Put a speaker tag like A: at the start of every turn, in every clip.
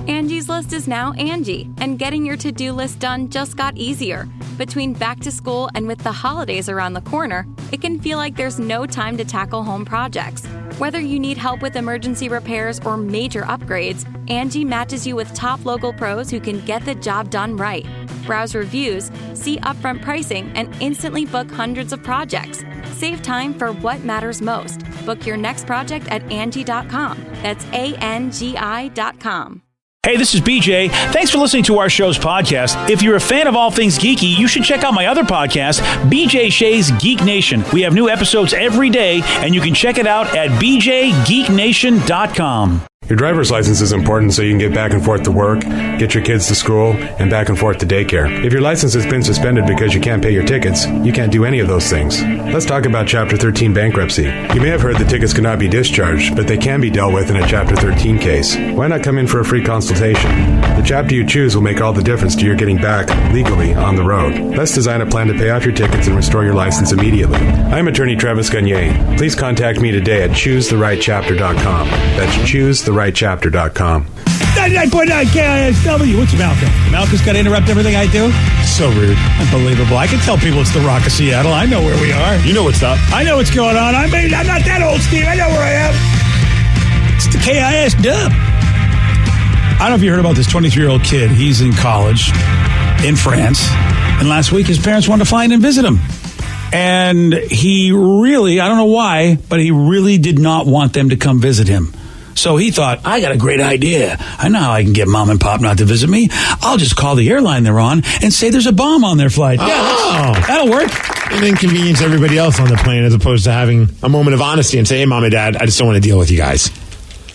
A: Angie's List is now Angie, and getting your to-do list done just got easier. Between back to school and with the holidays around the corner, it can feel like there's no time to tackle home projects. Whether you need help with emergency repairs or major upgrades, Angie matches you with top local pros who can get the job done right. Browse reviews, see upfront pricing, and instantly book hundreds of projects. Save time for what matters most. Book your next project at Angie.com. That's ANGI.com.
B: Hey, this is BJ. Thanks for listening to our show's podcast. If you're a fan of all things geeky, you should check out my other podcast, BJ Shea's Geek Nation. We have new episodes every day, and you can check it out at bjgeeknation.com.
C: Your driver's license is important so you can get back and forth to work, get your kids to school, and back and forth to daycare. If your license has been suspended because you can't pay your tickets, you can't do any of those things. Let's talk about Chapter 13 bankruptcy. You may have heard the tickets cannot be discharged, but they can be dealt with in a Chapter 13 case. Why not come in for a free consultation? The chapter you choose will make all the difference to your getting back legally on the road. Let's design a plan to pay off your tickets and restore your license immediately. I'm attorney Travis Gagne. Please contact me today at ChooseTheRightChapter.com. That's ChooseTheRightChapter.com.
D: 99.9 KISW. What's Malcolm? Malcolm's got to interrupt everything I do? So rude. Unbelievable. I can tell people it's the Rock of Seattle. I know where we are.
E: You know what's up.
D: I know what's going on. I'm not that old, Steve. I know where I am. It's the KIS dub. I don't know if you heard about this 23-year-old kid. He's in college in France. And last week, his parents wanted to fly in and visit him. And he really, I don't know why, but he really did not want them to come visit him. So he thought, I got a great idea. I know how I can get mom and pop not to visit me. I'll just call the airline they're on and say there's a bomb on their flight. Yeah, that'll work.
E: And inconvenience everybody else on the plane as opposed to having a moment of honesty and say, hey, mom and dad, I just don't want to deal with you guys.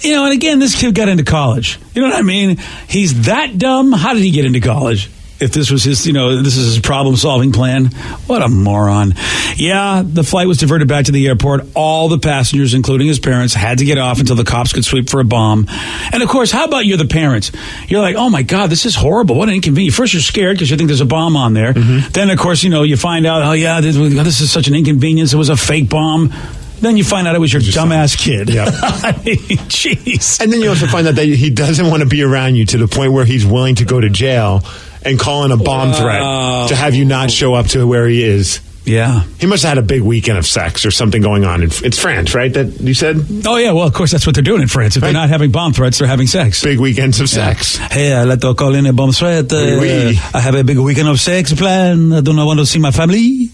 D: You know, and again, this kid got into college. You know what I mean? He's that dumb. How did he get into college? If this was his, this is his problem-solving plan. What a moron. Yeah, the flight was diverted back to the airport. All the passengers, including his parents, had to get off until the cops could sweep for a bomb. And, of course, how about you're the parents? You're like, oh, my God, this is horrible. What an inconvenience. First, you're scared because you think there's a bomb on there. Mm-hmm. Then, of course, you find out, oh, yeah, this is such an inconvenience. It was a fake bomb. Then you find out it was your dumbass kid.
E: Yeah.
D: I mean, jeez.
E: And then you also find out that he doesn't want to be around you to the point where he's willing to go to jail and call in a bomb threat to have you not show up to where he is.
D: Yeah.
E: He must have had a big weekend of sex or something going on. It's France, right, that you said?
D: Oh, yeah. Well, of course, that's what they're doing in France. If they're not having bomb threats, they're having sex.
E: Big weekends of sex.
D: Hey, I'd like to call in a bomb threat. I have a big weekend of sex plan. I do not want to see my family.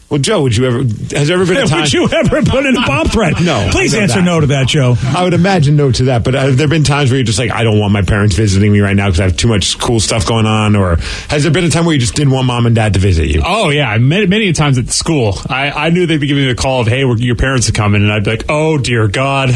E: Well, Joe, has there ever been a time...
D: Would you ever put in a bomb threat?
E: No.
D: Please answer no to that, Joe.
E: I would imagine no to that, but have there been times where you're just like, I don't want my parents visiting me right now because I have too much cool stuff going on? Or has there been a time where you just didn't want mom and dad to visit you?
F: Oh, yeah. Many times at school. I knew they'd be giving me a call of, hey, your parents are coming. And I'd be like, oh, dear God.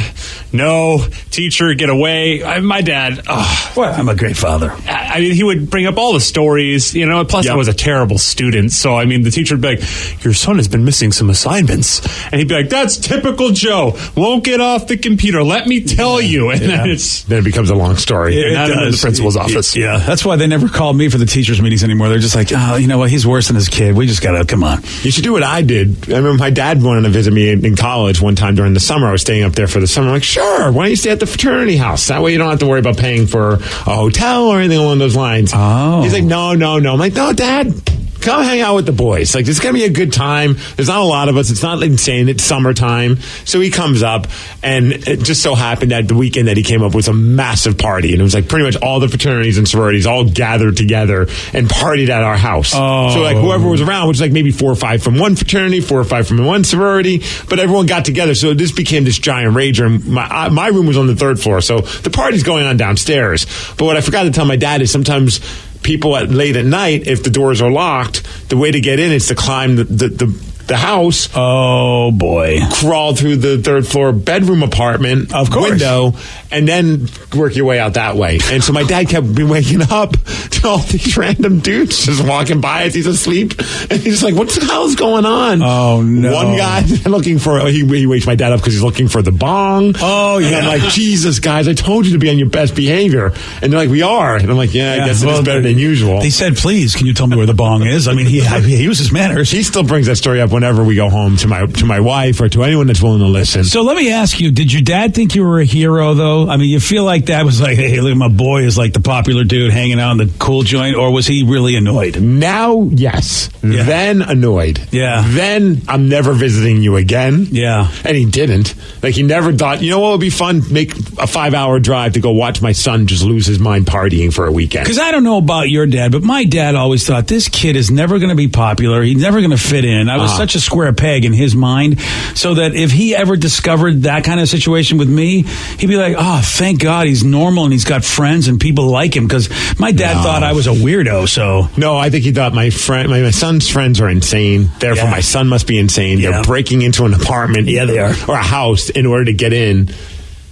F: No. Teacher, get away. My dad... Oh.
D: Well, I'm a great father.
F: I mean, he would bring up all the stories, plus I was a terrible student. So, I mean, the teacher would be like, your son has been missing some assignments. And he'd be like, that's typical Joe. Won't get off the computer. Let me tell you. And then it becomes a long story.
D: And
F: I'm in the principal's office.
D: Yeah. That's why they never called me for the teachers' meetings anymore. They're just like, oh, you know what? He's worse than his kid. We just got to, come on.
E: You should do what I did. I remember my dad wanted to visit me in college one time during the summer. I was staying up there for the summer. I'm like, sure. Why don't you stay at the fraternity house? That way you don't have to worry about paying for a hotel or anything along those lines.
D: Oh.
E: He's like, no. I'm like, no, Dad. Come hang out with the boys. Like, this is going to be a good time. There's not a lot of us. It's not insane. It's summertime. So he comes up, and it just so happened that the weekend that he came up was a massive party. And it was like pretty much all the fraternities and sororities all gathered together and partied at our house.
D: Oh.
E: So, like, whoever was around, which was like maybe 4 or 5 from one fraternity, 4 or 5 from one sorority, but everyone got together. So this became this giant rager. And my room was on the 3rd floor. So the party's going on downstairs. But what I forgot to tell my dad is sometimes people late at night, if the doors are locked, the way to get in is to climb the house.
D: Oh, boy.
E: Crawl through the 3rd floor bedroom apartment window, and then work your way out that way. And so my dad kept waking up to all these random dudes just walking by as he's asleep. And he's just like, what the hell is going on?
D: Oh, no.
E: One guy looking for, he wakes my dad up because he's looking for the bong.
D: Oh, yeah.
E: And I'm like, Jesus, guys, I told you to be on your best behavior. And they're like, we are. And I'm like, yeah, I guess it's better than usual.
D: He said, please, can you tell me where the bong is? I mean, he uses manners.
E: He still brings that story up whenever we go home to my wife or to anyone that's willing to listen.
D: So let me ask you, did your dad think you were a hero, though? I mean, you feel like Dad was like, hey, look, my boy is like the popular dude hanging out in the cool joint, or was he really annoyed?
E: Now, yes.
D: Yeah.
E: Then annoyed.
D: Yeah.
E: Then I'm never visiting you again.
D: Yeah.
E: And he didn't. Like, he never thought, you know what would be fun? Make a 5-hour drive to go watch my son just lose his mind partying for a weekend.
D: Because I don't know about your dad, but my dad always thought this kid is never going to be popular. He's never going to fit in. I was such a square peg in his mind, so that if he ever discovered that kind of situation with me, he'd be like, oh, thank God he's normal and he's got friends and people like him, because my dad thought I was a weirdo. So
E: no, I think he thought my son's friends are insane. Therefore, my son must be insane.
D: Yeah.
E: They're breaking into an apartment,
D: they are,
E: or a house in order to get in,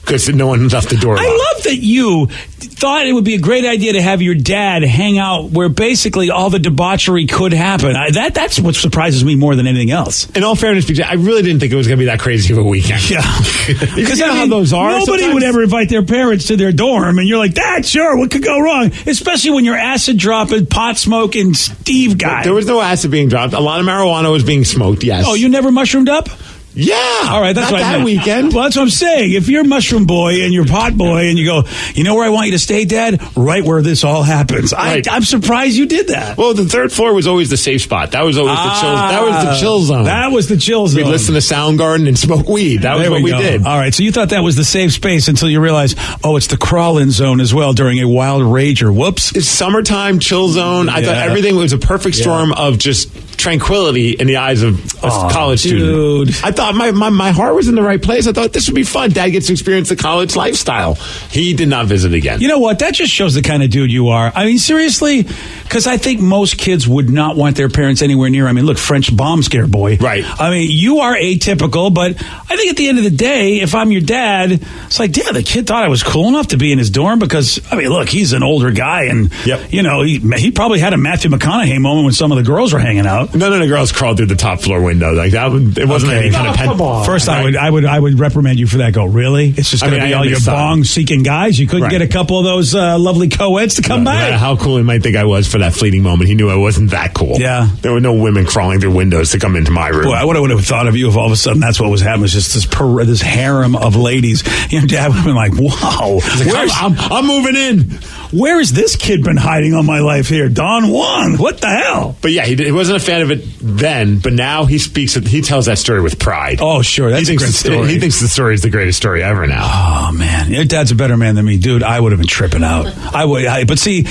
E: because no one left the door locked.
D: I love that you thought it would be a great idea to have your dad hang out where basically all the debauchery could happen. That's what surprises me more than anything else.
E: In all fairness, BJ, I really didn't think it was going to be that crazy of a weekend.
D: Yeah.
E: Because you know how those are.
D: Nobody
E: sometimes
D: would ever invite their parents to their dorm, and you're like, Dad, sure, what could go wrong? Especially when you're acid dropping, pot smoking Steve guy.
E: There was no acid being dropped. A lot of marijuana was being smoked, yes.
D: Oh, you never mushroomed up?
E: Yeah.
D: All right, that's
E: not
D: what I
E: that
D: meant.
E: weekend.
D: Well, that's what I'm saying. If you're mushroom boy and you're pot boy and you go, you know where I want you to stay, Dad? Right where this all happens.
E: Right.
D: I'm surprised you did that.
E: Well, the third floor was always the safe spot. That was always the chill. That was the chill zone.
D: That was the chill zone.
E: We'd listen to Soundgarden and smoke weed. That was what we did.
D: All right, so you thought that was the safe space until you realized, oh, it's the crawl-in zone as well during a wild rager. Whoops.
E: It's summertime chill zone. I thought everything was a perfect storm of just tranquility in the eyes of a college student. I thought my heart was in the right place. I thought this would be fun. Dad gets to experience the college lifestyle. He did not visit again.
D: You know what? That just shows the kind of dude you are. I mean, seriously, because I think most kids would not want their parents anywhere near. I mean, look, French bomb scare boy.
E: Right.
D: I mean, you are atypical, but I think at the end of the day, if I'm your dad, it's like, yeah, the kid thought I was cool enough to be in his dorm because, I mean, look, he's an older guy, and, you know, he probably had a Matthew McConaughey moment when some of the girls were hanging out.
E: None of the girls crawled through the top floor window like that. It wasn't any kind of
D: come on. First, right. I would reprimand you for that. Go, really? It's just going to be all your bong-seeking guys? You couldn't get a couple of those lovely co-eds to come by?
E: No, how cool he might think I was for that fleeting moment. He knew I wasn't that cool.
D: Yeah.
E: There were no women crawling through windows to come into my room.
D: Boy, I would have thought of you if all of a sudden that's what was happening. It's just this harem of ladies. Your dad would have been like, wow.
E: I'm moving in.
D: Where has this kid been hiding all my life here? Don Juan. What the hell?
E: But yeah, he wasn't a fan of it then, but now he tells that story with pride.
D: Oh, sure. That's a great story.
E: He thinks the story is the greatest story ever now.
D: Oh, man. Your dad's a better man than me. Dude, I would have been tripping out. But see,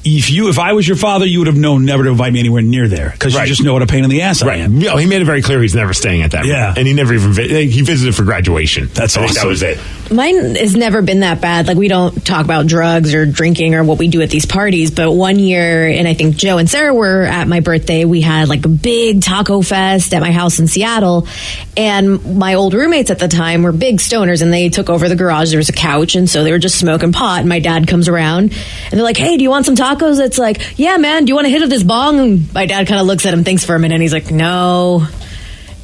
D: if I was your father, you would have known never to invite me anywhere near there, because you just know what a pain in the ass I am.
E: Yeah, he made it very clear he's never staying at that room.
D: Yeah.
E: And he never even he visited for graduation.
D: That's awesome.
E: That was it.
G: Mine has never been that bad. Like, we don't talk about drugs or drinking or what we do at these parties. But one year, and I think Joe and Sarah were at my birthday, we had like a big taco fest at my house in Seattle. And my old roommates at the time were big stoners, and they took over the garage. There was a couch, and so they were just smoking pot. And my dad comes around, and they're like, hey, do you want some tacos? It's like, yeah, man, do you want a hit of this bong? And my dad kind of looks at him, thinks for a minute, and he's like, no.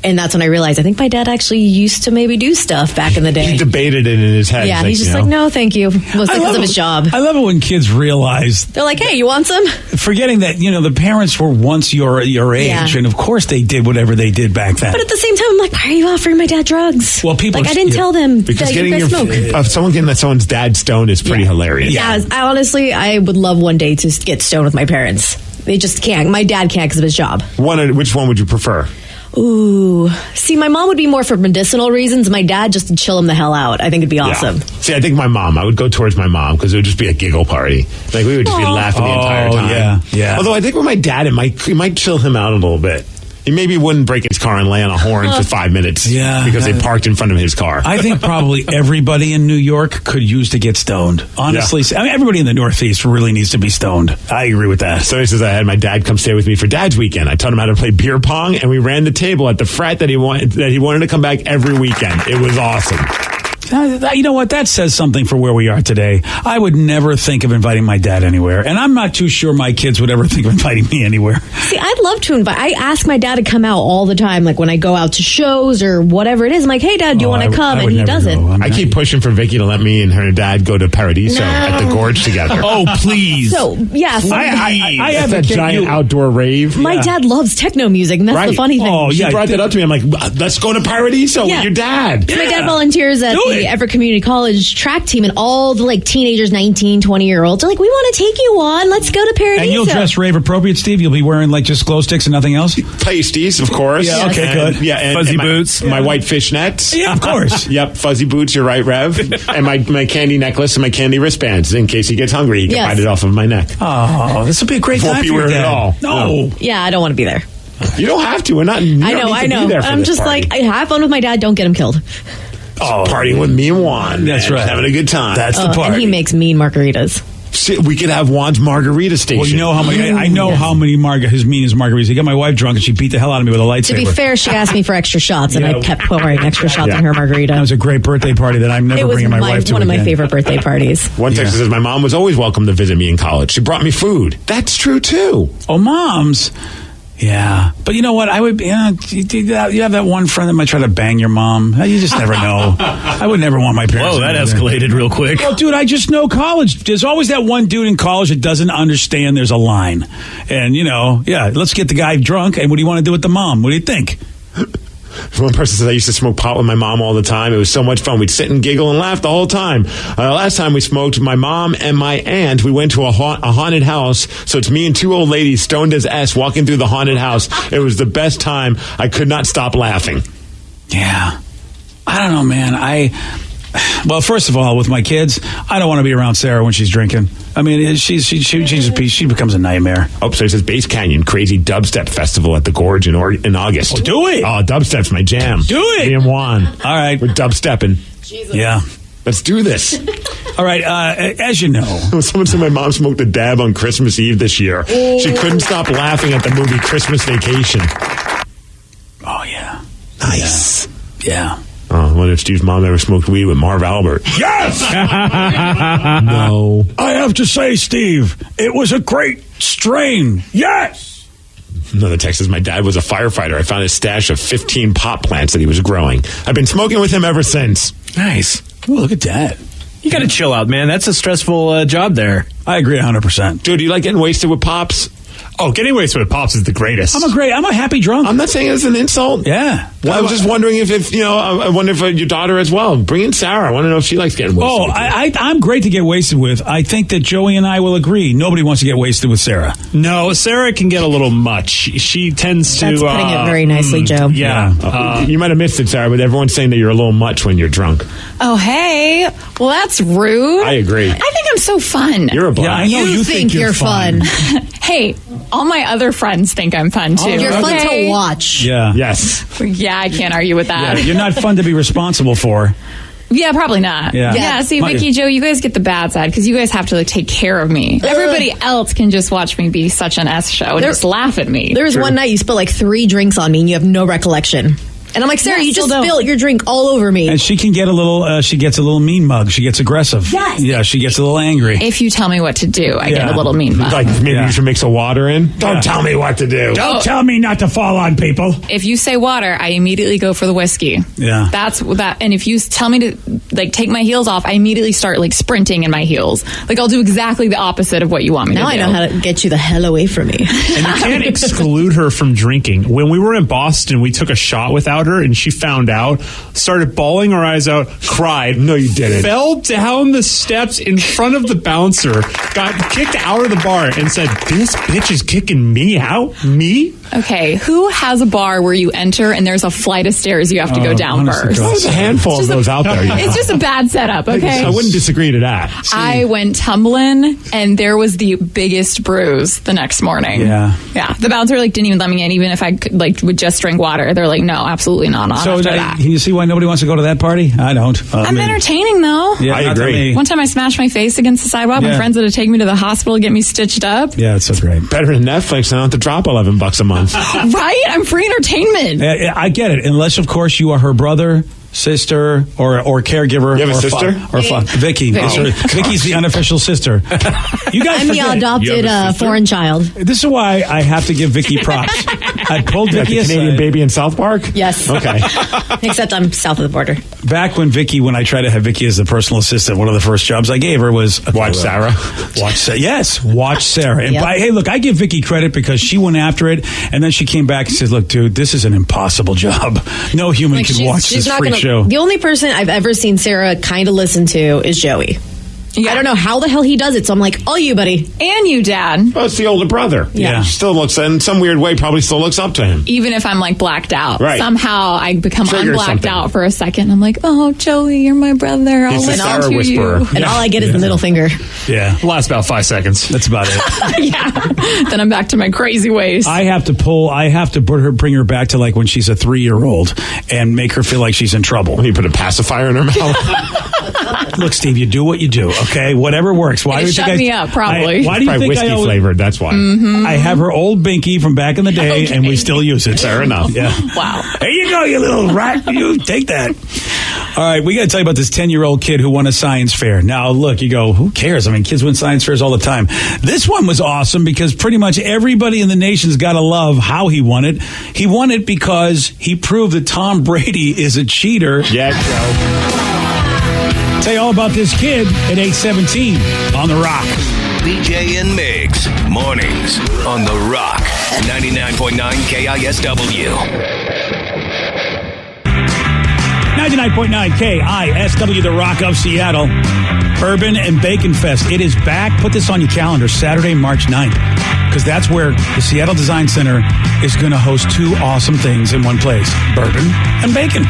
G: And that's when I realized, I think my dad actually used to maybe do stuff back in the day.
E: He debated it in his head.
G: Yeah, he's just like, no, thank you. Mostly because of his job.
D: I love it when kids realize.
G: They're like, hey, you want some?
D: Forgetting that, the parents were once your age, and of course they did whatever they did back then.
G: But at the same time, I'm like, why are you offering my dad drugs?
D: Well, people
G: I didn't tell them
E: because
G: that
E: getting
G: you guys smoke.
E: Someone getting someone's dad stoned is pretty hilarious.
G: Yeah, I would love one day to get stoned with my parents. They just can't. My dad can't because of his job.
E: Which one would you prefer?
G: Ooh. See, my mom would be more for medicinal reasons. My dad, just to chill him the hell out. I think it'd be awesome.
E: Yeah. See, I think I would go towards my mom, because it would just be a giggle party. Like, we would just be laughing the entire time.
D: Yeah.
E: Although I think with my dad, it might chill him out a little bit. He maybe wouldn't break his car and lay on a horn for 5 minutes because they parked in front of his car.
D: I think probably everybody in New York could use to get stoned. Honestly, I mean, everybody in the Northeast really needs to be stoned. I agree with that.
E: So he says, I had my dad come stay with me for Dad's weekend. I taught him how to play beer pong, and we ran the table at the frat that he wanted to come back every weekend. It was awesome.
D: You know what? That says something for where we are today. I would never think of inviting my dad anywhere, and I'm not too sure my kids would ever think of inviting me anywhere.
G: See, I'd love to invite. I ask my dad to come out all the time, like when I go out to shows or whatever it is. I'm like, hey, Dad, do you want to come? And he doesn't.
E: I keep pushing for Vicky to let me and her dad go to Paradiso at the Gorge together.
B: Oh, please.
G: So, yes.
D: I have
E: that giant outdoor rave.
G: My dad loves techno music, and that's the funny thing.
D: Oh,
E: She brought that up to me. I'm like, let's go to Paradiso with your dad.
G: My dad volunteers at the Everett Community College track team, and all the teenagers, 19, 20-year-olds are like, we want to take you on. Let's go to Paradiso.
D: And you'll dress rave appropriate, Steve? You'll be wearing just glow sticks and nothing else?
E: Pasties, of course.
D: Yeah, okay, good.
E: Yeah, and
F: fuzzy
E: my
F: boots.
E: My white fishnets.
D: Yeah, of course.
E: Yep, fuzzy boots, you're right, Rev. And my candy necklace and my candy wristbands. In case he gets hungry, he can bite it off of my neck.
D: Oh, this will be a great time for your dad.
E: At all.
D: No.
G: Yeah, I don't want to be there.
E: You don't have to. We're not.
G: I know. I'm just I have fun with my dad. Don't get him killed.
E: Partying with me and Juan.
D: That's right.
E: Having a good time.
D: That's the party.
G: And he makes mean margaritas.
E: We could have Juan's margarita station.
D: Well, you know how many? I know how many his meanest margaritas. He got my wife drunk and she beat the hell out of me with a lightsaber.
G: To be fair, she asked me for extra shots, and I kept pouring extra shots in her margarita.
D: That was a great birthday party that I'm never bringing my wife to.
G: One of
D: again.
G: my favorite birthday parties.
E: One text says, my mom was always welcome to visit me in college. She brought me food. That's true, too.
D: Oh, moms. Yeah. But you know what? I would be, you have that one friend that might try to bang your mom. You just never know. I would never want my parents.
B: Whoa, that escalated real quick.
D: Well, dude, I just know college. There's always that one dude in college that doesn't understand there's a line. And, let's get the guy drunk. And what do you want to do with the mom? What do you think?
E: One person says, I used to smoke pot with my mom all the time. It was so much fun. We'd sit and giggle and laugh the whole time. Last time we smoked, my mom and my aunt, we went to a haunted house. So it's me and two old ladies stoned as S walking through the haunted house. It was the best time. I could not stop laughing.
D: Yeah. I don't know, man. Well, first of all, with my kids, I don't want to be around Sarah when she's drinking. I mean, she becomes a nightmare.
E: Oh, so it says Base Canyon, crazy dubstep festival at the Gorge in August.
D: Oh, do it.
E: Oh, dubstep's my jam.
D: Do it.
E: Me and Juan.
D: All right.
E: We're dubstepping.
G: Jesus.
D: Yeah.
E: Let's do this.
D: All right. As you know.
E: Someone said my mom smoked a dab on Christmas Eve this year. She couldn't stop laughing at the movie Christmas Vacation.
D: Oh, yeah.
E: Nice.
D: Yeah.
E: I wonder if Steve's mom ever smoked weed with Marv Albert.
D: Yes!
E: No.
D: I have to say, Steve, it was a great strain. Yes!
E: Another text says, my dad was a firefighter. I found his stash of 15 pot plants that he was growing. I've been smoking with him ever since.
B: Nice.
D: Oh, look at that.
B: You got to chill out, man. That's a stressful job there.
D: I agree 100%.
E: Dude, do you like getting wasted with Pops?
F: Oh, getting wasted with Pops is the greatest.
D: I'm a happy drunk.
E: I'm not saying it as an insult.
D: Yeah.
E: Well, I was just wondering if I wonder if your daughter as well. Bring in Sarah. I want to know if she likes getting wasted.
D: Oh, I'm great to get wasted with. I think that Joey and I will agree. Nobody wants to get wasted with Sarah.
F: No, Sarah can get a little much. She tends to...
G: That's putting it very nicely, Joe.
F: Yeah.
E: You might have missed it, Sarah, but everyone's saying that you're a little much when you're drunk.
H: Oh, hey. Well, that's rude.
E: I agree.
H: I think I'm so fun.
E: You're a blast.
D: Yeah, I know you think you're fun.
H: Hey, all my other friends think I'm fun, too.
G: You're fun to watch.
D: Yeah.
E: Yes.
H: Yeah, I can't argue with
D: Yeah,
H: that.
D: you're not fun to be responsible for.
H: Yeah, probably not.
D: Yeah.
H: See, Vicky, Joe, you guys get the bad side because you guys have to take care of me. Everybody else can just watch me be such an S show and just laugh at me.
G: There was one night you spilled 3 drinks on me and you have no recollection. And I'm like, Sarah, you just spilled your drink all over me.
D: And she can get she gets a little mean mug. She gets aggressive.
G: Yes.
D: Yeah, she gets a little angry.
H: If you tell me what to do, I get a little mean mug.
E: Like maybe you should mix some water in. Don't tell me what to do.
D: Don't tell me not to fall on people.
H: If you say water, I immediately go for the whiskey.
D: Yeah.
H: That's that. And if you tell me to take my heels off, I immediately start sprinting in my heels. I'll do exactly the opposite of what you want me to do.
G: Now I know how to get you the hell away from me.
F: And you can't exclude her from drinking. When we were in Boston, we took a shot without her, and she found out, started bawling her eyes out, cried.
E: No, you didn't.
F: Fell down the steps in front of the bouncer, got kicked out of the bar, and said, "This bitch is kicking me out? Me?"
H: Okay, who has a bar where you enter and there's a flight of stairs you have to go down first?
E: There's a handful of those out there.
H: It's just a bad setup, okay?
E: I wouldn't disagree to that.
H: I went tumbling, and there was the biggest bruise the next morning.
D: Yeah.
H: Yeah. The bouncer didn't even let me in, even if I could, would just drink water. They're like, no, absolutely not.
D: So
H: after that.
D: can you see why nobody wants to go to that party? I don't.
H: I'm entertaining, though.
D: Yeah,
E: I
D: not to
E: agree.
D: me.
H: One time I smashed my face against the sidewalk.
D: Yeah.
H: My friends had to take me to the hospital to get me stitched up.
D: Yeah, it's so great.
E: Better than Netflix. I don't have to drop $11 a month.
H: Right? I'm free entertainment.
D: I get it. Unless, of course, you are her brother sister or caregiver.
E: You have a
D: or
E: sister?
D: Vicky. Vicky's the unofficial sister. You guys
G: I'm the
D: forget.
G: adopted foreign child.
D: This is why I have to give Vicky props. I pulled Vicky
E: the Canadian
D: aside.
E: baby in South Park?
G: Yes.
E: Okay.
G: Except I'm south of the border.
D: Back when I tried to have Vicky as the personal assistant, one of the first jobs I gave her was
E: Watch Sarah.
D: Watch Sarah. And
G: Yep.
D: hey, look, I give Vicky credit because she went after it, and then she came back and said, "Look, dude, this is an impossible job. No human can watch this freak show."
G: The only person I've ever seen Sarah kind of listen to is Joey.
H: Yeah.
G: I don't know how the hell he does it, so I'm like, all you, buddy.
H: And you, Dad.
E: Well, it's the older brother.
D: Yeah.
E: She still looks, in some weird way, probably still looks up to him.
H: Even if I'm like blacked out,
E: Right.
H: somehow I become
E: Triggers
H: unblacked
E: something.
H: out for a second. I'm like, oh, Joey, you're my brother. I'll
E: He's the
H: listen
E: Sarah
H: to
E: whisperer.
H: you.
G: And all I get is the middle finger.
D: Yeah,
F: Lasts about 5 seconds.
D: that's about it.
H: Yeah. Then I'm back to my crazy ways.
D: I have to bring her back to like when she's a 3-year-old and make her feel like she's in trouble.
E: You put a pacifier in her mouth.
D: Look, Steve, you do what you do, okay? Whatever works. Why do you
H: Shut
D: think
H: me up, probably.
D: why do you
E: Probably
D: think
E: whiskey flavored, that's why.
D: I have her old binky from back in the day, and we still use it.
E: Fair enough.
D: Yeah.
H: Wow.
D: There you go, you little rat. You take that. All right, we got to tell you about this 10-year-old kid who won a science fair. Now, look, you go, who cares? I mean, kids win science fairs all the time. This one was awesome because pretty much everybody in the nation's got to love how he won it. He won it because he proved that Tom Brady is a cheater.
E: Yeah, Joe.
D: Tell you all about this kid at age 17 on The Rock.
I: BJ and Migs, mornings on The Rock, 99.9 KISW.
D: 99.9 KISW, The Rock of Seattle. Bourbon and Bacon Fest. It is back. Put this on your calendar, Saturday, March 9th. Because that's where the Seattle Design Center is going to host two awesome things in one place. Bourbon and bacon.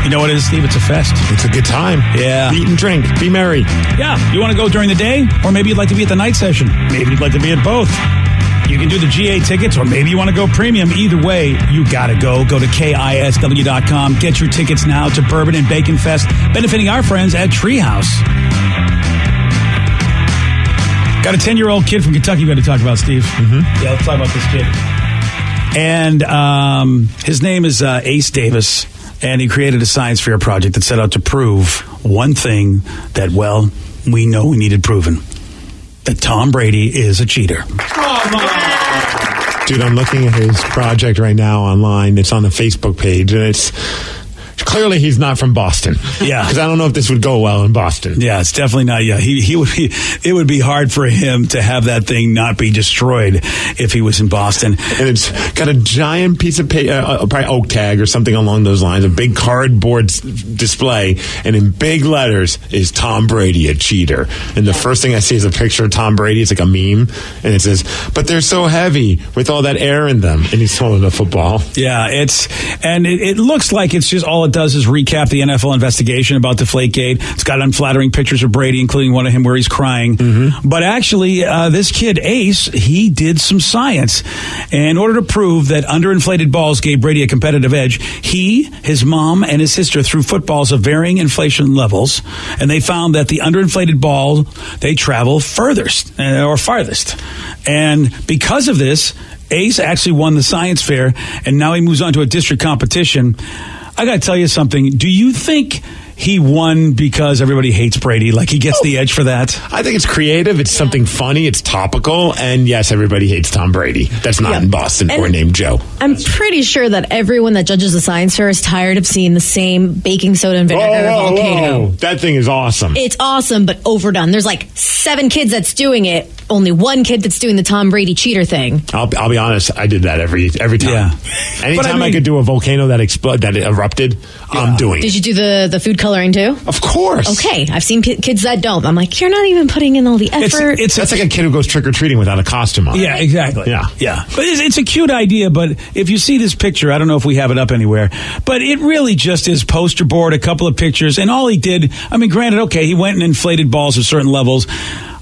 D: You know what it is, Steve? It's a fest.
E: It's a good time.
D: Yeah.
E: Eat and drink. Be merry.
D: Yeah. You want to go during the day? Or maybe you'd like to be at the night session. Maybe you'd like to be at both. You can do the GA tickets, or maybe you want to go premium. Either way, you got to go. Go to KISW.com. Get your tickets now to Bourbon and Bacon Fest, benefiting our friends at Treehouse. Got a 10-year-old kid from Kentucky we got to talk about, Steve. Mm-hmm. Yeah, let's talk about this kid. And his name is Ace Davis, and he created a science fair project that set out to prove one thing that, well, we know we needed proven. That Tom Brady is a cheater.
E: Dude, I'm looking at his project right now online. It's on the Facebook page, and it's clearly he's not from Boston.
D: Yeah.
E: Because I don't know if this would go well in Boston.
D: Yeah, it's definitely not. Yeah, he would be. It would be hard for him to have that thing not be destroyed if he was in Boston.
E: And it's got a giant piece of probably oak tag or something along those lines, a big cardboard display, and in big letters is Tom Brady a cheater. And the first thing I see is a picture of Tom Brady. It's like a meme, and it says, "But they're so heavy with all that air in them," and he's holding a football.
D: Yeah, it looks like it's just all it does is recap the NFL investigation about Deflategate. It's got unflattering pictures of Brady, including one of him where he's crying. Mm-hmm. But actually, this kid, Ace, he did some science. And in order to prove that underinflated balls gave Brady a competitive edge, he, his mom, and his sister threw footballs of varying inflation levels. And they found that the underinflated ball, they travel furthest or farthest. And because of this, Ace actually won the science fair, and now he moves on to a district competition. I got to tell you something. Do you think he won because everybody hates Brady? Like he gets the edge for that?
E: I think it's creative. It's something funny. It's topical. And yes, everybody hates Tom Brady. That's not in Boston or named Joe.
G: I'm pretty sure that everyone that judges the science fair is tired of seeing the same baking soda and vinegar volcano.
E: Whoa. That thing is awesome.
G: It's awesome, but overdone. There's like 7 kids that's doing it. Only 1 kid that's doing the Tom Brady cheater thing.
E: I'll be honest. I did that every time.
D: Yeah.
E: Anytime I could do a volcano that erupted, I'm doing
G: Did
E: it.
G: you do the food coloring too?
E: Of course.
G: Okay, I've seen kids that don't. I'm like, you're not even putting in all the effort.
E: That's like a kid who goes trick or treating without a costume on.
D: Yeah, exactly.
E: Yeah.
D: But it's a cute idea, but if you see this picture, I don't know if we have it up anywhere, but it really just is poster board, a couple of pictures, and all he did, I mean, granted, okay, he went and inflated balls at certain levels.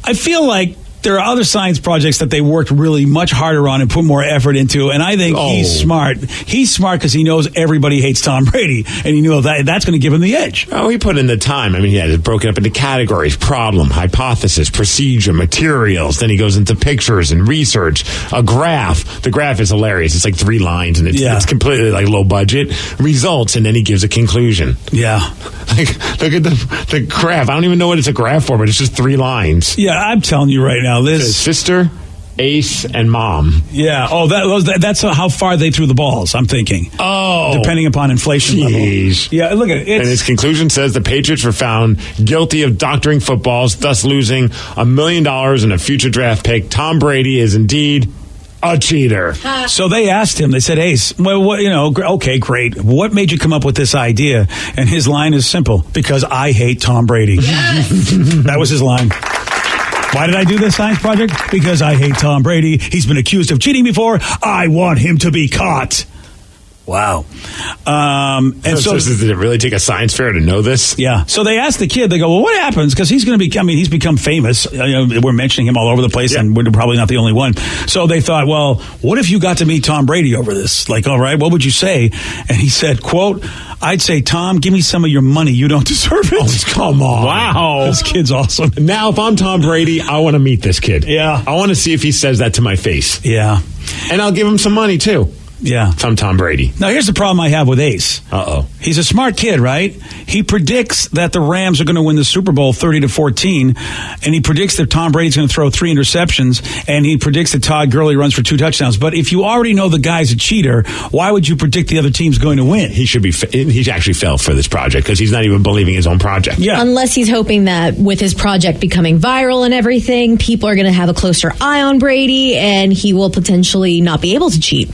D: I feel like there are other science projects that they worked really much harder on and put more effort into, and I think he's smart. He's smart because he knows everybody hates Tom Brady, and he knew that's going to give him the edge.
E: Oh, he put in the time. I mean, he had it broken up into categories: problem, hypothesis, procedure, materials. Then he goes into pictures and research, a graph. The graph is hilarious. It's like 3 lines, and it's completely like low budget. Results, and then he gives a conclusion.
D: Yeah.
E: Like, look at the graph. I don't even know what it's a graph for, but it's just 3 lines.
D: Yeah, I'm telling you right now, this
E: sister, ace, and mom.
D: Yeah. Oh, that's how far they threw the balls, I'm thinking.
E: Oh.
D: Depending upon inflation level. Yeah, look at it.
E: And his conclusion says the Patriots were found guilty of doctoring footballs, thus losing $1 million in a future draft pick. Tom Brady is indeed a cheater.
D: So they asked him, they said, Ace, well, okay, great. What made you come up with this idea? And his line is simple: because I hate Tom Brady. Yes. That was his line. Why did I do this science project? Because I hate Tom Brady. He's been accused of cheating before. I want him to be caught. Wow. And so
E: did it really take a science fair to know this?
D: Yeah. So they asked the kid, they go, well, what happens? Because he's going to be, he's become famous. We're mentioning him all over the place, and we're probably not the only one. So they thought, well, what if you got to meet Tom Brady over this? Like, all right, what would you say? And he said, quote, I'd say, Tom, give me some of your money. You don't deserve it.
E: Oh, come on.
D: Wow. This kid's awesome.
E: Now, if I'm Tom Brady, I want to meet this kid.
D: Yeah.
E: I want to see if he says that to my face.
D: Yeah.
E: And I'll give him some money, too.
D: Yeah.
E: From Tom Brady.
D: Now, here's the problem I have with Ace.
E: Uh-oh.
D: He's a smart kid, right? He predicts that the Rams are going to win the Super Bowl 30-14, and he predicts that Tom Brady's going to throw 3 interceptions, and he predicts that Todd Gurley runs for 2 touchdowns. But if you already know the guy's a cheater, why would you predict the other team's going to win?
E: He actually fell for this project because he's not even believing his own project.
D: Yeah.
G: Unless he's hoping that with his project becoming viral and everything, people are going to have a closer eye on Brady, and he will potentially not be able to cheat.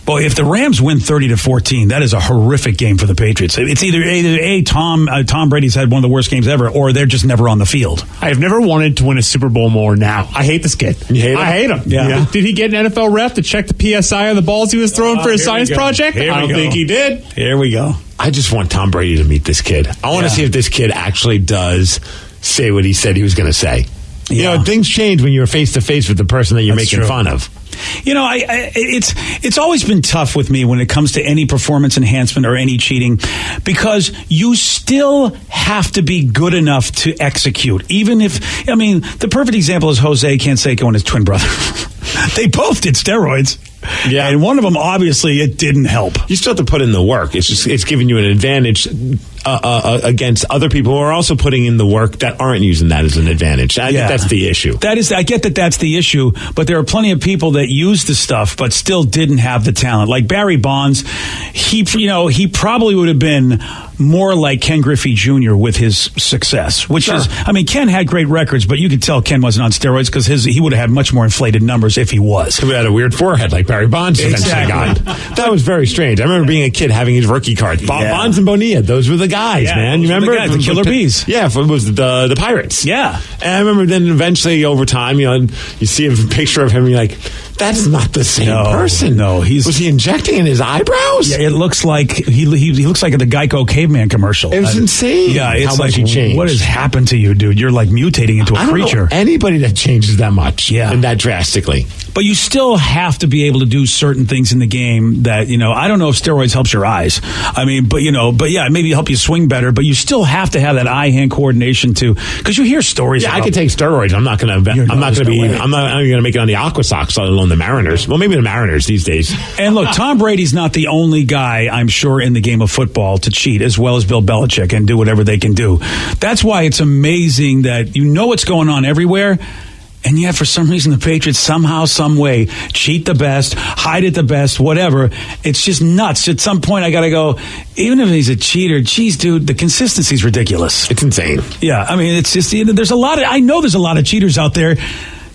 D: Well, if the Rams win 30-14, that is a horrific game for the Patriots. It's either Tom Brady's had one of the worst games ever, or they're just never on the field.
F: I have never wanted to win a Super Bowl more now. I hate this kid.
E: You hate him?
F: I hate him.
D: Yeah.
F: Did he get an NFL rep to check the PSI on the balls he was throwing for his science project? I don't think he did.
D: Here we go.
E: I just want Tom Brady to meet this kid. I want to see if this kid actually does say what he said he was going to say. You know, things change when you're face to face with the person that you're making fun of.
D: You know, it's always been tough with me when it comes to any performance enhancement or any cheating, because you still have to be good enough to execute. Even if, the perfect example is Jose Canseco and his twin brother. They both did steroids.
E: Yeah.
D: And one of them, obviously, it didn't help.
E: You still have to put in the work. It's giving you an advantage against other people who are also putting in the work that aren't using that as an advantage. I think that's the issue.
D: I get that that's the issue, but there are plenty of people that use the stuff but still didn't have the talent. Like Barry Bonds, he probably would have been more like Ken Griffey Jr. with his success, which is, Ken had great records, but you could tell Ken wasn't on steroids because he would have had much more inflated numbers if he was.
E: He had a weird forehead like Barry Bonds eventually got. That was very strange. I remember being a kid having his rookie cards. Bonds and Bonilla, those were the guys, man. You remember?
D: The Killer Bees.
E: Yeah, it was the Pirates.
D: Yeah.
E: And I remember then eventually over time, you see a picture of him and you're like, that's not the same person.
D: No,
E: was he injecting in his eyebrows?
D: Yeah, it looks like he looks like the Geico caveman commercial.
E: It was insane.
D: Yeah, it's
E: how much he changed.
D: What has happened to you, dude? You're like mutating into a creature.
E: Know anybody that changes that much, and that drastically.
D: But you still have to be able to do certain things in the game that, I don't know if steroids helps your eyes. Maybe help you swing better, but you still have to have that eye-hand coordination too, because you hear stories.
E: Yeah, I could take steroids. I'm not going to make it on the Aqua Sox, let alone the Mariners. Well, maybe the Mariners these days.
D: And look, Tom Brady's not the only guy, I'm sure, in the game of football to cheat, as well as Bill Belichick, and do whatever they can do. That's why it's amazing that you know what's going on everywhere, and yet for some reason the Patriots somehow, some way, cheat the best, hide it the best, whatever. It's just nuts. At some point I got to go, even if he's a cheater, geez, dude, the consistency's ridiculous.
E: It's insane.
D: Yeah, it's just, I know there's a lot of cheaters out there.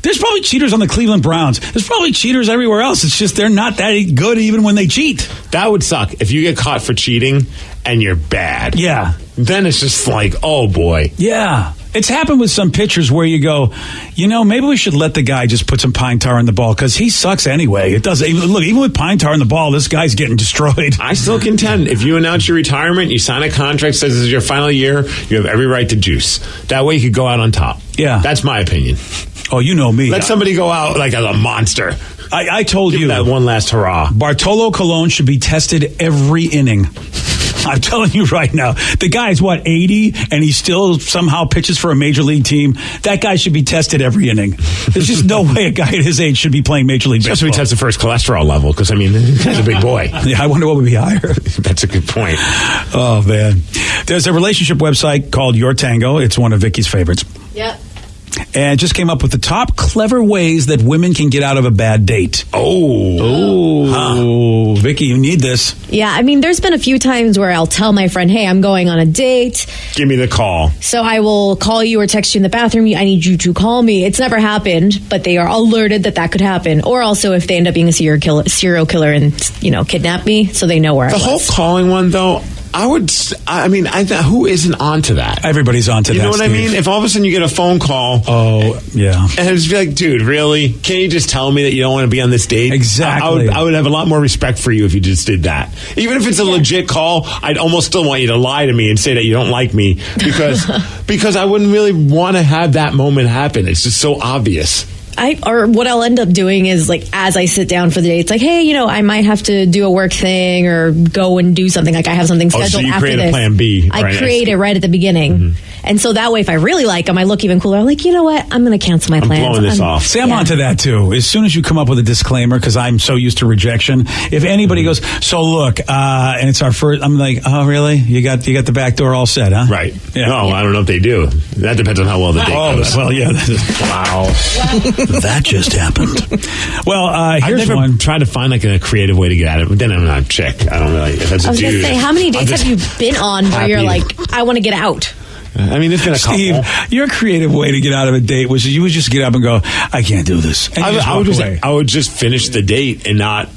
D: There's probably cheaters on the Cleveland Browns. There's probably cheaters everywhere else. It's just they're not that good even when they cheat.
E: That would suck. If you get caught for cheating and you're bad.
D: Yeah.
E: Then it's just like, oh, boy.
D: Yeah. It's happened with some pitchers where you go, maybe we should let the guy just put some pine tar in the ball because he sucks anyway. It doesn't. Look, even with pine tar in the ball, this guy's getting destroyed.
E: I still contend if you announce your retirement, you sign a contract says this is your final year, you have every right to juice. That way you could go out on top.
D: Yeah.
E: That's my opinion.
D: Oh, you know me.
E: Let somebody go out like as a monster.
D: I told
E: Give
D: you
E: that one last hurrah.
D: Bartolo Colon should be tested every inning. I'm telling you right now, the guy's 80, and he still somehow pitches for a major league team. That guy should be tested every inning. There's just no way a guy at his age should be playing major league baseball.
E: Especially tested for his cholesterol level, because he's a big boy.
D: Yeah, I wonder what would be higher.
E: That's a good point.
D: Oh man, there's a relationship website called Your Tango. It's one of Vicky's favorites.
G: Yep.
D: And it just came up with the top clever ways that women can get out of a bad date.
E: Oh,
D: Vicky, you need this.
G: Yeah, I mean, there's been a few times where I'll tell my friend, hey, I'm going on a date.
E: Give me the call.
G: So I will call you or text you in the bathroom. I need you to call me. It's never happened, but they are alerted that could happen. Or also if they end up being a serial killer and, kidnap me, so they know where I was.
E: The whole calling one, though, who isn't onto that?
D: Everybody's onto that.
E: You know what I mean? If all of a sudden you get a phone call.
D: Oh, yeah.
E: And it's like, dude, really? Can't you just tell me that you don't want to be on this date?
D: Exactly.
E: I would have a lot more respect for you if you just did that. Even if it's a legit call, I'd almost still want you to lie to me and say that you don't like me because I wouldn't really want to have that moment happen. It's just so obvious.
G: Or what I'll end up doing is, as I sit down for the day, it's like, hey, I might have to do a work thing or go and do something. Like, I have something scheduled
E: so you
G: after
E: create
G: this.
E: a plan B.
G: I create it right at the beginning.
E: Mm-hmm.
G: And so that way, if I really like them, I look even cooler. I'm like, you know what? I'm going to cancel my plans.
E: I'm blowing this off.
D: See, I'm onto that, too. As soon as you come up with a disclaimer, because I'm so used to rejection, if anybody goes, so look, and it's our first, I'm like, oh, really? You got the back door all set, huh?
E: Right.
D: Yeah.
E: No, I don't know if they do. That depends on how well the date goes.
D: Well, yeah.
E: Wow.
D: That just happened. Well, here's
E: I've never
D: one.
E: tried to find a creative way to get at it, but then I'm not a chick. I don't really. If that's
G: I was going to say, how many dates have you been on where you're like, I want to get out?
E: I mean, it's been a couple.
D: Steve, your creative way to get out of a date was you would just get up and go, I can't do this. And
E: I would just finish the date and not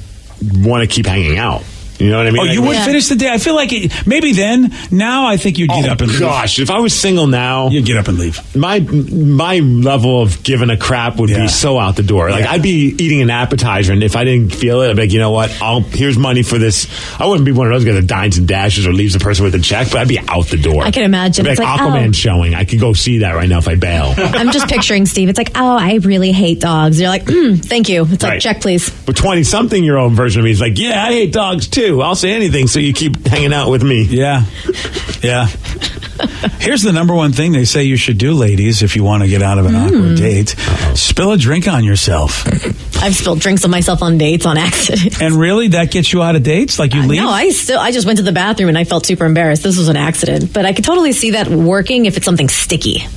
E: want to keep hanging out. You know what I mean?
D: Oh, you would finish the day? I feel like maybe then. Now I think you'd get up and leave.
E: Gosh, if I was single now,
D: you'd get up and leave.
E: My level of giving a crap would be so out the door. Like I'd be eating an appetizer, and if I didn't feel it, I'd be like, you know what? Here's money for this. I wouldn't be one of those guys that dines and dashes or leaves the person with a check, but I'd be out the door.
G: I can imagine.
E: It's like Aquaman showing. I could go see that right now if I bail.
G: I'm just picturing Steve. It's like, oh, I really hate dogs. You're like, thank you. It's like, check, please.
E: But 20-something-year-old version of me is like, yeah, I hate dogs too. I'll say anything so you keep hanging out with me.
D: Yeah. Here's the number one thing they say you should do, ladies, if you want to get out of an awkward date. Spill a drink on yourself.
G: I've spilled drinks on myself on dates on accident.
D: And really, that gets you out of dates? Like you leave?
G: No, I just went to the bathroom and I felt super embarrassed. This was an accident. But I could totally see that working if it's something sticky.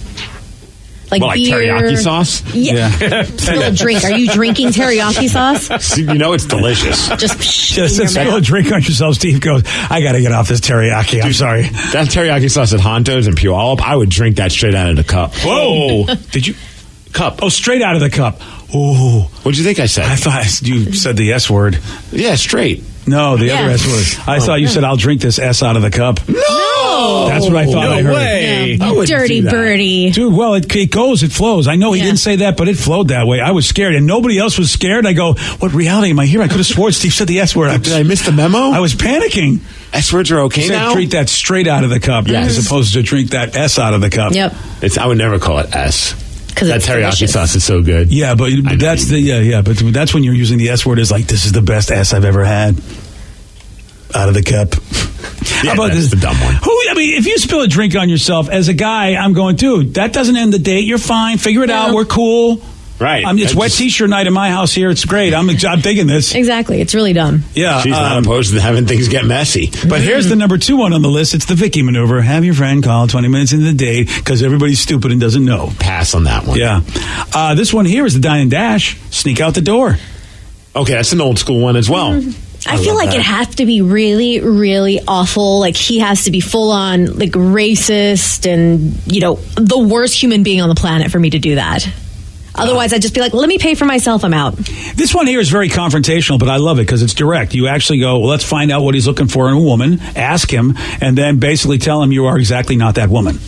G: Like beer.
E: Teriyaki sauce?
G: Yeah. Spill a drink. Are you drinking teriyaki sauce?
E: You know it's delicious.
G: Just
D: spill a drink on yourself. Steve goes, I got to get off this teriyaki. I'm sorry.
E: That teriyaki sauce at Honto's and Puyallup, I would drink that straight out of the cup.
D: Whoa. Did you?
E: Cup.
D: Oh, straight out of the cup. Oh.
E: What'd you think I said?
D: I thought you said the S word.
E: Yeah, straight.
D: No, the other S word. I thought you said, I'll drink this S out of the cup.
E: No!
D: That's what I thought I heard.
E: No way.
G: Yeah. Dirty birdie.
D: Dude, well, it goes, it flows. I know he didn't say that, but it flowed that way. I was scared, and nobody else was scared. I go, what reality am I here? I could have sworn Steve said the S word.
E: Did I miss the memo?
D: I was panicking.
E: S words are okay now?
D: Drink that straight out of the cup as opposed to drink that S out of the cup.
G: Yep.
E: I would never call it S.
G: Because
E: that teriyaki sauce is so good.
D: Yeah, but that's but that's when you're using the S word as like, this is the best S I've ever had. Out of the cup.
E: How about this? The dumb one.
D: If you spill a drink on yourself as a guy, I'm going, dude, that doesn't end the date. You're fine. Figure it out. We're cool.
E: Right.
D: It's wet T-shirt night in my house here. It's great. I'm digging this.
G: Exactly. It's really dumb.
D: Yeah.
E: She's not opposed to having things get messy.
D: But here's the number 2 one on the list. It's the Vicky maneuver. Have your friend call 20 minutes into the date because everybody's stupid and doesn't know.
E: Pass on that one.
D: Yeah. This one here is the dine and dash. Sneak out the door.
E: Okay, that's an old school one as well.
G: I feel like it has to be really, really awful. Like he has to be full on like racist and, the worst human being on the planet for me to do that. Otherwise, I'd just be like, let me pay for myself. I'm out.
D: This one here is very confrontational, but I love it because it's direct. You actually go, well, let's find out what he's looking for in a woman, ask him, and then basically tell him you are exactly not that woman.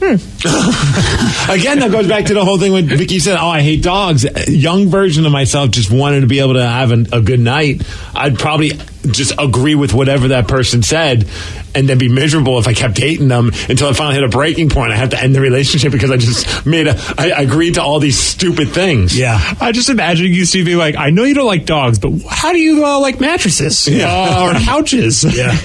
E: Again, that goes back to the whole thing when Vicky said, I hate dogs. A young version of myself just wanted to be able to have a good night. I'd probably just agree with whatever that person said and then be miserable if I kept dating them until I finally hit a breaking point. I have to end the relationship because I just I agreed to all these stupid things.
F: Yeah. I just imagine you see me like, I know you don't like dogs, but how do you like mattresses or couches?
E: Yeah.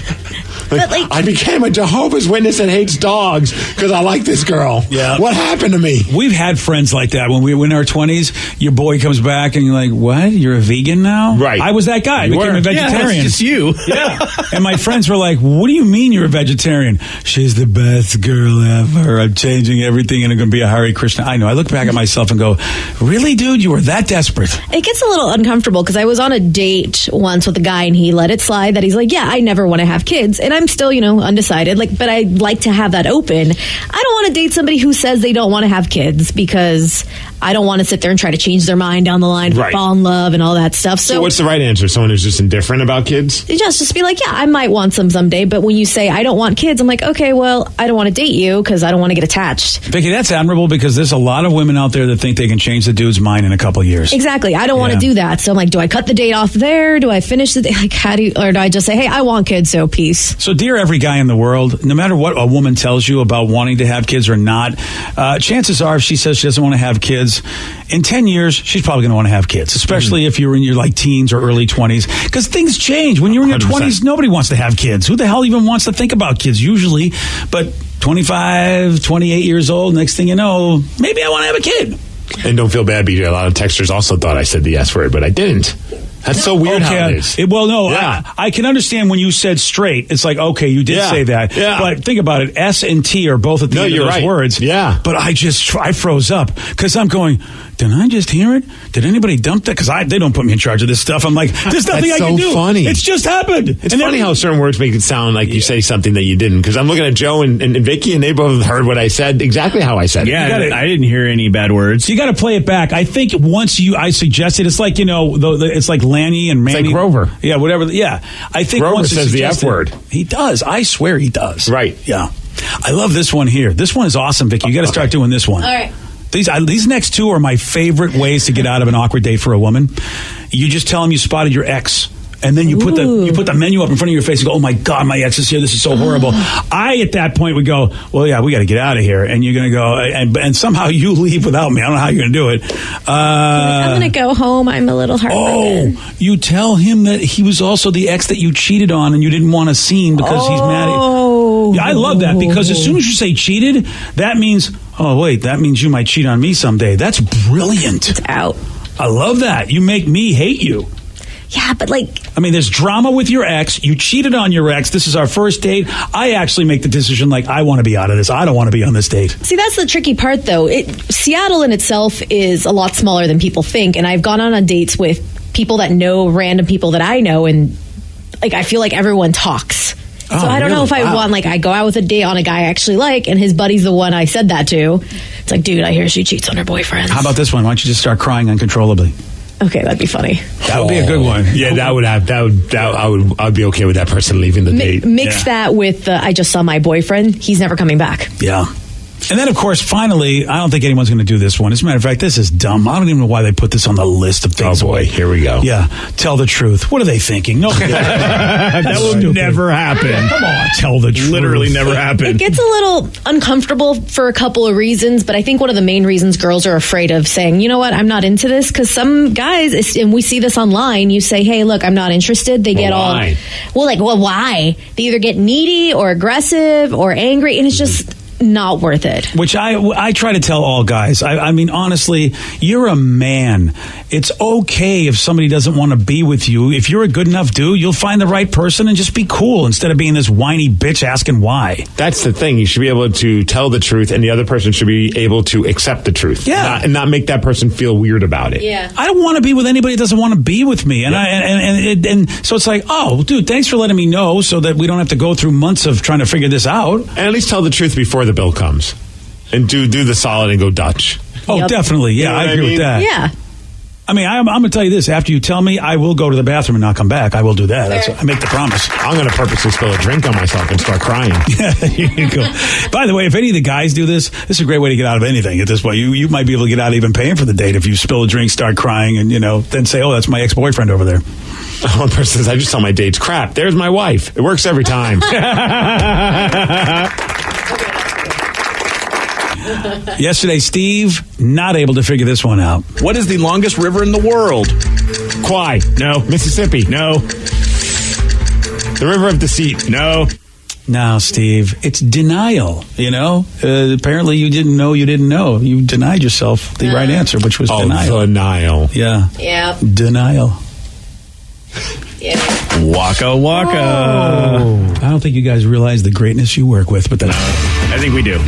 E: I became a Jehovah's Witness that hates dogs because I like this girl.
D: Yeah.
E: What happened to me?
D: We've had friends like that. When we were in our 20s, your boy comes back and you're like, what? You're a vegan now?
E: Right.
D: I was that guy. I became a vegetarian.
F: Yeah, it's just you.
D: Yeah. And my friends were like, what do you mean you're a vegetarian? She's the best girl ever. I'm changing everything and I'm going to be a Hare Krishna. I know. I look back at myself and go, really, dude? You were that desperate?
G: It gets a little uncomfortable because I was on a date once with a guy and he let it slide that he's like, yeah, I never want to have kids. And I'm still, undecided. But I like to have that open. I don't want to date somebody who says they don't want to have kids because I don't want to sit there and try to change their mind down the line, fall in love and all that stuff.
E: So what's the right answer? Someone who's just indifferent about kids?
G: Just be like, yeah, I might want some someday. But when you say, I don't want kids, I'm like, okay, well, I don't want to date you because I don't want to get attached.
D: Vicky, that's admirable because there's a lot of women out there that think they can change the dude's mind in a couple of years.
G: Exactly. I don't want to do that. So I'm like, do I cut the date off there? Do I finish the date? Like, or do I just say, hey, I want kids, so peace?
D: So dear every guy in the world, no matter what a woman tells you about wanting to have kids or not, chances are if she says she doesn't want to have kids, in 10 years, she's probably going to want to have kids, especially if you're in your teens or early 20s, because things change. When you're in your 100%. 20s, nobody wants to have kids. Who the hell even wants to think about kids usually? But 25, 28 years old, next thing you know, maybe I want to have a kid.
E: And don't feel bad, BJ. A lot of texters also thought I said the S word, but I didn't. That's so weird how it is.
D: I can understand when you said straight. It's like, okay, you did say that. Yeah. But think about it. S and T are both at the end of those words.
E: Yeah.
D: But I froze up because I'm going, did I just hear it? Did anybody dump that? Because they don't put me in charge of this stuff. I'm like, there's nothing I can do.
E: That's so funny.
D: It's just happened.
E: It's funny how certain words make it sound like you say something that you didn't. Because I'm looking at Joe and Vicky, and they both heard what I said, exactly how I said it.
F: Yeah, I didn't hear any bad words.
D: You got to play it back. I think once I suggested, it's like, it's like Lanny and Manny.
E: It's like Grover.
D: Yeah, whatever. Yeah. I think
E: Grover
D: once
E: says the F word.
D: He does. I swear he does.
E: Right.
D: Yeah. I love this one here. This one is awesome, Vicky. You got to start doing this one.
G: All right.
D: These next two are my favorite ways to get out of an awkward date for a woman. You just tell them you spotted your ex. And then you put the menu up in front of your face and go, oh my God, my ex is here. This is so horrible. I, at that point, would go, well, yeah, we got to get out of here. And you're going to go, and somehow you leave without me. I don't know how you're going to do it.
G: I'm going to go home. I'm a little heartbroken.
D: Oh, you tell him that he was also the ex that you cheated on and you didn't want a scene because he's mad at you. Yeah, I love that because as soon as you say cheated, that means, that means you might cheat on me someday. That's brilliant.
G: It's out.
D: I love that. You make me hate you.
G: Yeah, but
D: there's drama with your ex. You cheated on your ex. This is our first date. I actually make the decision I want to be out of this. I don't want to be on this date.
G: See, that's the tricky part, though. Seattle in itself is a lot smaller than people think. And I've gone on dates with people that know random people that I know. And I feel like everyone talks. So I don't know if I want, I go out with a date on a guy I actually like, and his buddy's the one I said that to. It's like, dude, I hear she cheats on her boyfriend.
D: How about this one? Why don't you just start crying uncontrollably?
G: Okay, that'd be funny.
D: That would be a good one.
E: Yeah, I'd be okay with that person leaving the date.
G: Mix that with I just saw my boyfriend. He's never coming back.
D: Yeah. And then, of course, finally, I don't think anyone's going to do this one. As a matter of fact, this is dumb. I don't even know why they put this on the list of things.
E: Oh, boy. Here we go.
D: Yeah. Tell the truth. What are they thinking? No.
F: That will never happen.
D: Come on. Tell the truth.
F: Literally never happen.
G: It gets a little uncomfortable for a couple of reasons, but I think one of the main reasons girls are afraid of saying, you know what, I'm not into this, because some guys, and we see this online, you say, hey, look, I'm not interested. They get
E: why?
G: Why? They either get needy or aggressive or angry, and it's just not worth it.
D: Which I try to tell all guys. I mean, honestly, you're a man. It's okay if somebody doesn't want to be with you. If you're a good enough dude, you'll find the right person and just be cool instead of being this whiny bitch asking why.
E: That's the thing. You should be able to tell the truth, and the other person should be able to accept the truth.
D: Yeah.
E: And not make that person feel weird about it.
G: Yeah.
D: I don't want to be with anybody that doesn't want to be with me. And and so it's like, oh, dude, thanks for letting me know so that we don't have to go through months of trying to figure this out.
E: And at least tell the truth before the bill comes. And do the solid and go Dutch.
D: Oh,
G: Yep.
D: definitely. Yeah, I agree with that.
G: Yeah.
D: I mean, I'm going to tell you this. After you tell me, I will go to the bathroom and not come back. I will do that. I make the promise.
E: I'm going to purposely spill a drink on myself and start crying.
D: Here you go. By the way, if any of the guys do this is a great way to get out of anything at this point. You might be able to get out of even paying for the date if you spill a drink, start crying, and, then say, oh, that's my ex-boyfriend over there.
E: One person says, I just tell my dates, crap, there's my wife. It works every time.
D: Yesterday, Steve, not able to figure this one out.
J: What is the longest river in the world?
E: Kwai. No. Mississippi. No. The River of Deceit. No.
D: No, Steve, it's denial, apparently you didn't know. You denied yourself the right answer, which was denial.
E: Denial.
D: Yeah.
G: Yeah.
D: Denial.
G: Yeah.
J: Waka waka.
D: Oh. I don't think you guys realize the greatness you work with, but that's...
J: I think we do.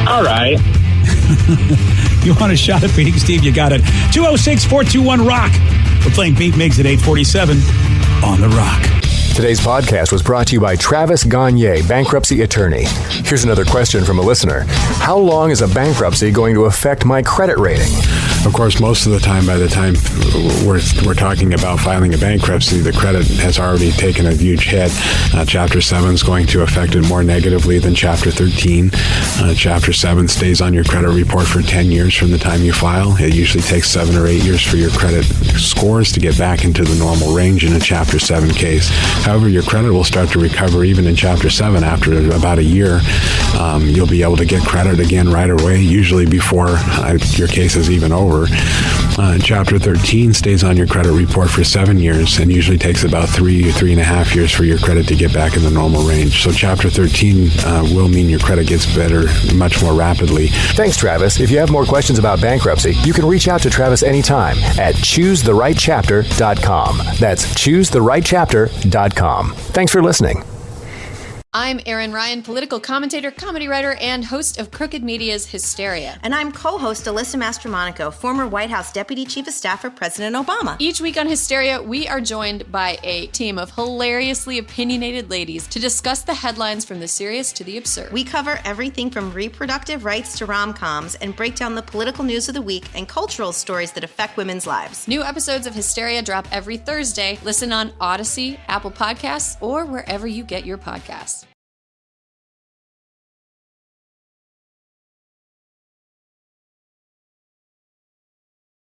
E: All right.
D: You want a shot at beating Steve? You got it. 206-421-ROCK. We're playing Beat Migs at 847 on The Rock.
K: Today's podcast was brought to you by Travis Gagne, bankruptcy attorney. Here's another question from a listener. How long is a bankruptcy going to affect my credit rating?
C: Of course, most of the time, by the time we're talking about filing a bankruptcy, the credit has already taken a huge hit. Chapter 7 is going to affect it more negatively than Chapter 13. Chapter 7 stays on your credit report for 10 years from the time you file. It usually takes 7 or 8 years for your credit scores to get back into the normal range in a Chapter 7 case. However, your credit will start to recover even in Chapter 7 after about a year. You'll be able to get credit again right away, usually before your case is even over. Chapter 13 stays on your credit report for 7 years and usually takes about 3.5 years for your credit to get back in the normal range. So Chapter 13 will mean your credit gets better much more rapidly.
K: Thanks, Travis. If you have more questions about bankruptcy, you can reach out to Travis anytime at choosetherightchapter.com. That's choosetherightchapter.com. Thanks for listening.
L: I'm Erin Ryan, political commentator, comedy writer, and host of Crooked Media's Hysteria.
M: And I'm co-host Alyssa Mastromonaco, former White House Deputy Chief of Staff for President Obama.
L: Each week on Hysteria, we are joined by a team of hilariously opinionated ladies to discuss the headlines from the serious to the absurd.
M: We cover everything from reproductive rights to rom-coms and break down the political news of the week and cultural stories that affect women's lives.
L: New episodes of Hysteria drop every Thursday. Listen on Odyssey, Apple Podcasts, or wherever you get your podcasts.